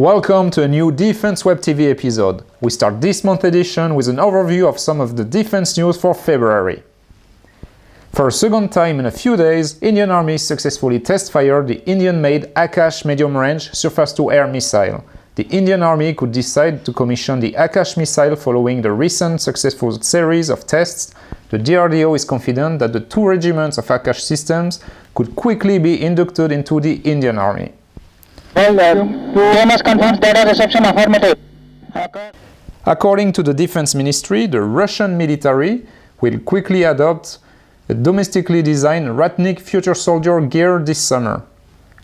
Welcome to a new Defense Web TV episode. We start this month's edition with an overview of some of the defense news for February. For a second time in a few days, Indian Army successfully test-fired the Indian-made Akash medium-range surface-to-air missile. The Indian Army could decide to commission the Akash missile following the recent successful series of tests. The DRDO is confident that the two regiments of Akash systems could quickly be inducted into the Indian Army. Confirms data reception affirmative. According to the Defense Ministry, the Russian military will quickly adopt a domestically designed Ratnik future soldier gear this summer.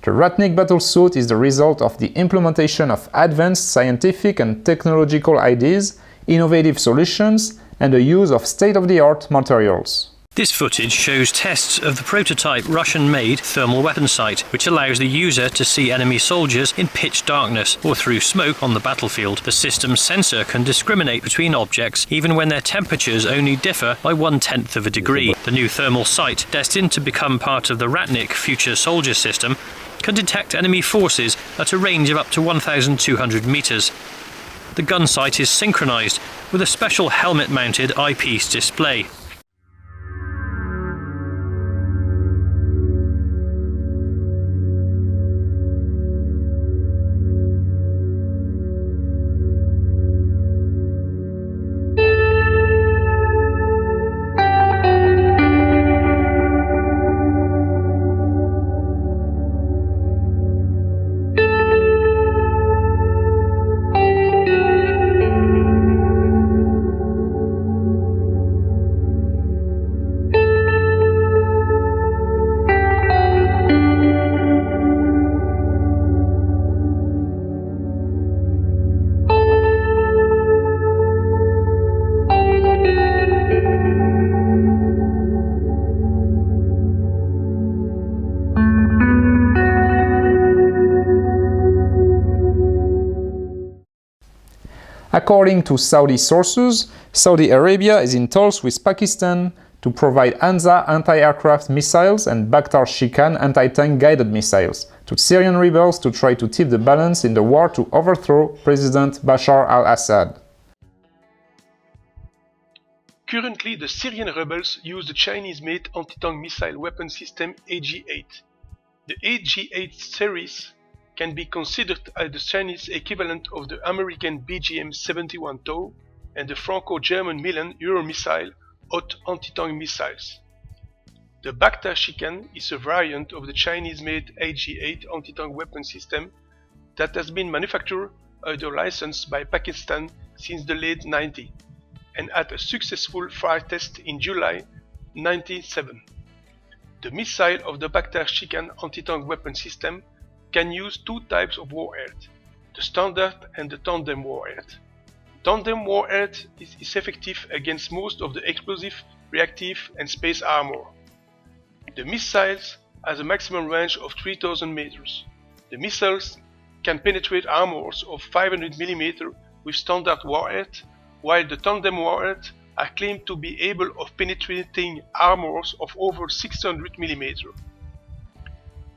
The Ratnik battlesuit is the result of the implementation of advanced scientific and technological ideas, innovative solutions, and the use of state-of-the-art materials. This footage shows tests of the prototype Russian-made thermal weapon sight, which allows the user to see enemy soldiers in pitch darkness or through smoke on the battlefield. The system's sensor can discriminate between objects even when their temperatures only differ by 1/10 of a degree. The new thermal sight, destined to become part of the Ratnik future soldier system, can detect enemy forces at a range of up to 1,200 meters. The gun sight is synchronized with a special helmet-mounted eyepiece display. According to Saudi sources, Saudi Arabia is in talks with Pakistan to provide Anza anti-aircraft missiles and Baktar Shikan anti-tank guided missiles to Syrian rebels to try to tip the balance in the war to overthrow President Bashar al-Assad. Currently, the Syrian rebels use the Chinese-made anti-tank missile weapon system AG-8. The AG-8 series can be considered as the Chinese equivalent of the American BGM-71 TOW and the Franco-German Milan Euromissile hot anti-tank missiles. The Baktar Shikan is a variant of the Chinese-made AG-8 anti-tank weapon system that has been manufactured under license by Pakistan since the late 90s and had a successful flight test in July 1997. The missile of the Baktar Shikan anti-tank weapon system can use two types of warhead, the standard and the tandem warhead. Tandem warhead is effective against most of the explosive, reactive and space armor. The missiles has a maximum range of 3,000 meters. The missiles can penetrate armors of 500 mm with standard warhead, while the tandem warhead are claimed to be able of penetrating armors of over 600 mm.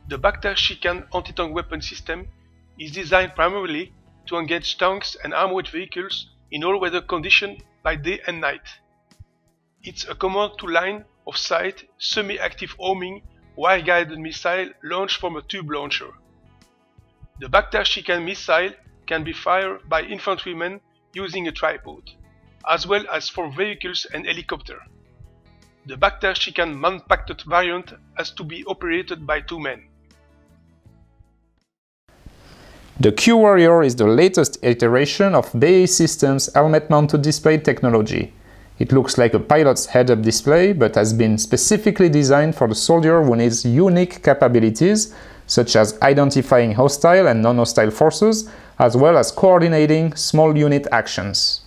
The Baktar Shikan anti-tank weapon system is designed primarily to engage tanks and armored vehicles in all weather conditions by day and night. It's a command-to-line of sight, semi-active homing, wire-guided missile launched from a tube launcher. The Baktar Shikan missile can be fired by infantrymen using a tripod, as well as from vehicles and helicopters. The Baktar Shikan man-packed variant has to be operated by 2 men. The Q-Warrior is the latest iteration of BAE Systems helmet-mounted display technology. It looks like a pilot's head-up display, but has been specifically designed for the soldier who needs unique capabilities, such as identifying hostile and non-hostile forces, as well as coordinating small unit actions.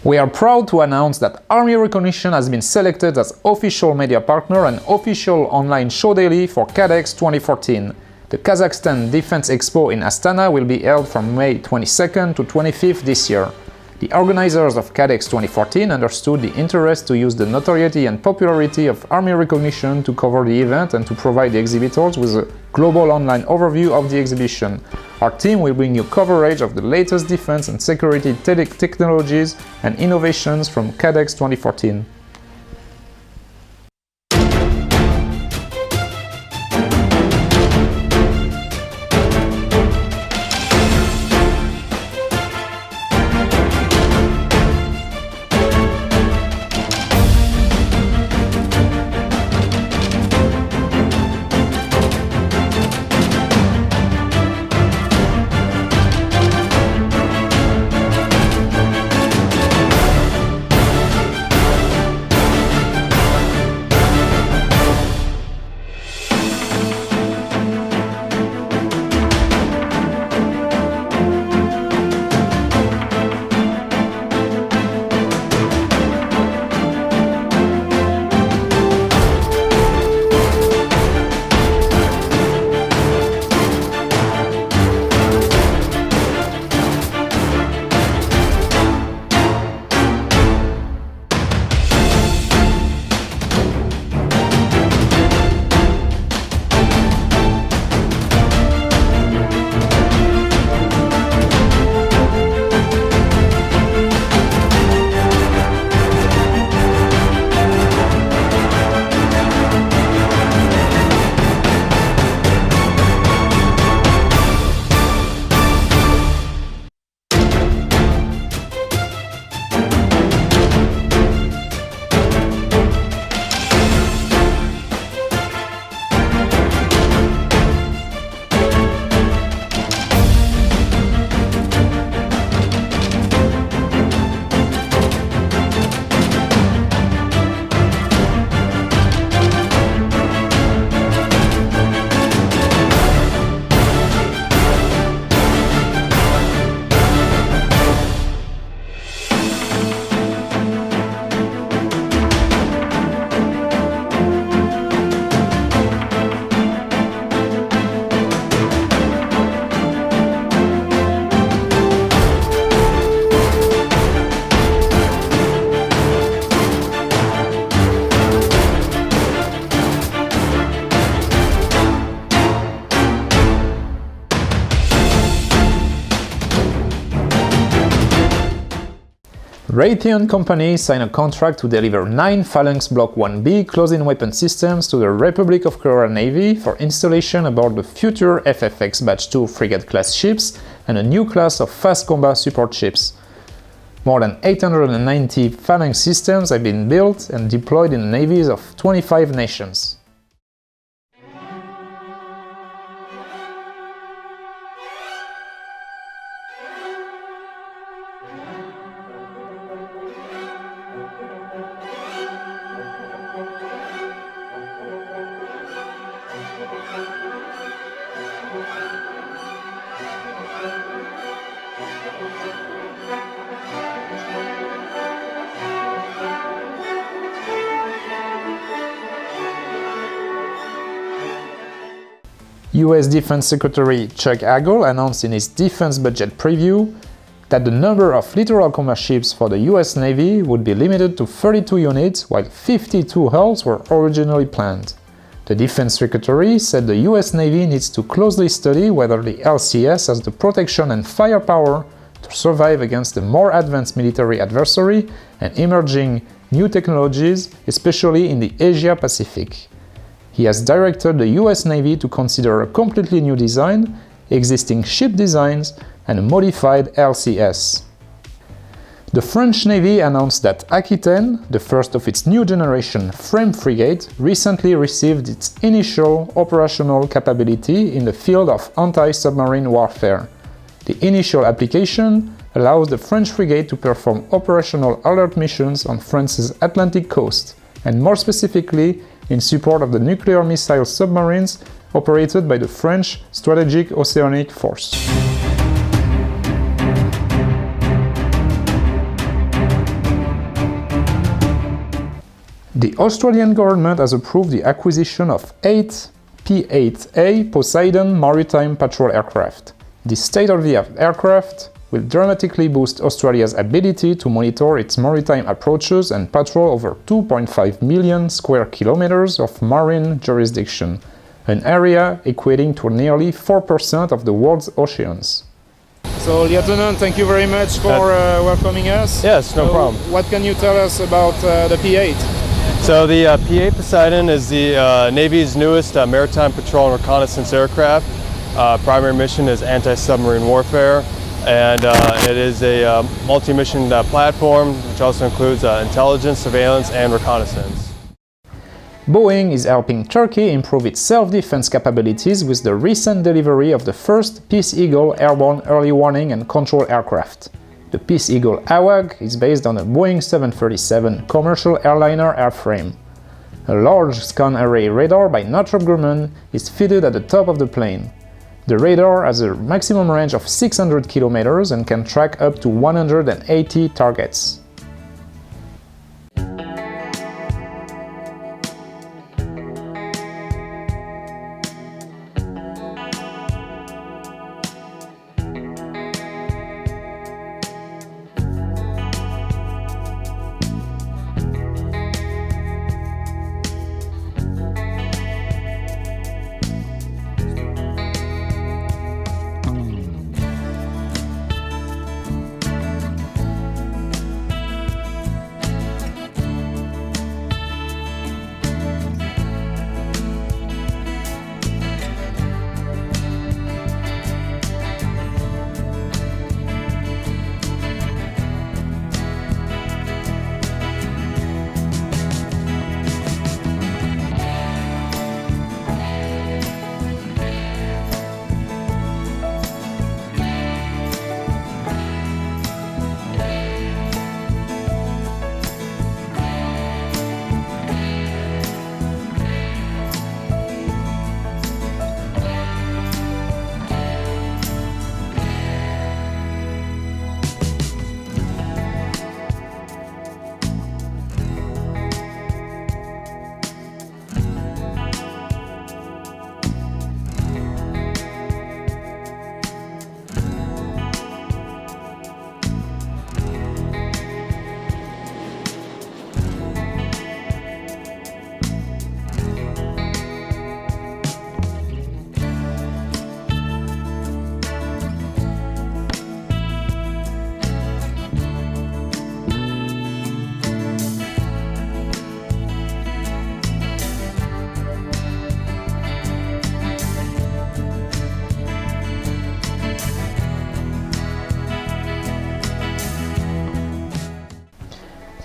We are proud to announce that Army Recognition has been selected as official media partner and official online show daily for KADEX 2014. The Kazakhstan Defense Expo in Astana will be held from May 22nd to 25th this year. The organizers of KADEX 2014 understood the interest to use the notoriety and popularity of Army Recognition to cover the event and to provide the exhibitors with a global online overview of the exhibition. Our team will bring you coverage of the latest defense and security technologies and innovations from KADEX 2014. Raytheon Company signed a contract to deliver 9 Phalanx Block 1B close-in weapon systems to the Republic of Korea Navy for installation aboard the future FFX Batch 2 frigate-class ships and a new class of fast combat support ships. More than 890 Phalanx systems have been built and deployed in the navies of 25 nations. US Defense Secretary Chuck Hagel announced in his defense budget preview that the number of Littoral combat ships for the US Navy would be limited to 32 units, while 52 hulls were originally planned. The Defense Secretary said the US Navy needs to closely study whether the LCS has the protection and firepower to survive against a more advanced military adversary and emerging new technologies, especially in the Asia-Pacific. He has directed the US Navy to consider a completely new design, existing ship designs, and a modified LCS. The French Navy announced that Acquitaine, the first of its new generation FREMM frigate, recently received its initial operational capability in the field of anti-submarine warfare. The initial application allows the French frigate to perform operational alert missions on France's Atlantic coast, and more specifically in support of the nuclear missile submarines operated by the French Strategic Oceanic Force. The Australian government has approved the acquisition of 8 P-8A Poseidon maritime patrol aircraft. This state-of-the-art aircraft will dramatically boost Australia's ability to monitor its maritime approaches and patrol over 2.5 million square kilometers of marine jurisdiction, an area equating to nearly 4% of the world's oceans. So, Lieutenant, thank you very much for welcoming us. Yes, no problem. What can you tell us about the P-8? So the P-8 Poseidon is the Navy's newest maritime patrol and reconnaissance aircraft. Primary mission is anti-submarine warfare, and it is a multi-mission platform which also includes intelligence, surveillance, and reconnaissance. Boeing is helping Turkey improve its self-defense capabilities with the recent delivery of the first Peace Eagle airborne early warning and control aircraft. The Peace Eagle AWAC is based on a Boeing 737 commercial airliner airframe. A large scan array radar by Northrop Grumman is fitted at the top of the plane. The radar has a maximum range of 600 km and can track up to 180 targets.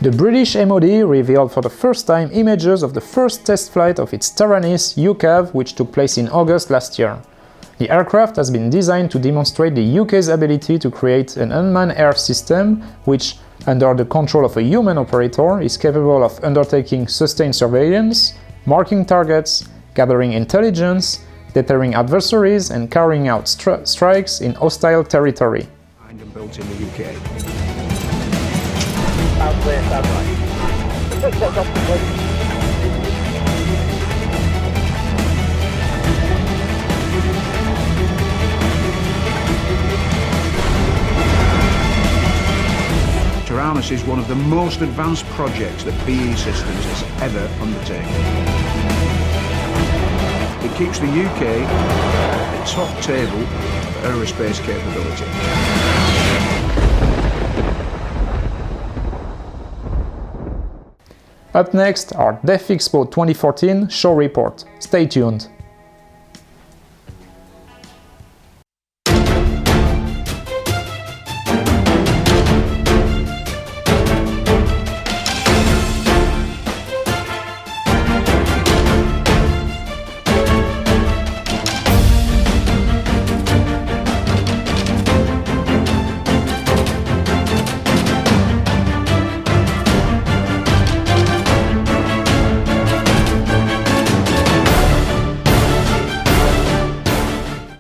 The British MOD revealed for the first time images of the first test flight of its Taranis UCAV, which took place in August last year. The aircraft has been designed to demonstrate the UK's ability to create an unmanned air system which, under the control of a human operator, is capable of undertaking sustained surveillance, marking targets, gathering intelligence, deterring adversaries, and carrying out strikes in hostile territory. And built in the UK. Taranis is one of the most advanced projects that BAE Systems has ever undertaken. It keeps the UK at the top table of aerospace capability. Up next, our DEF Expo 2014 show report. Stay tuned.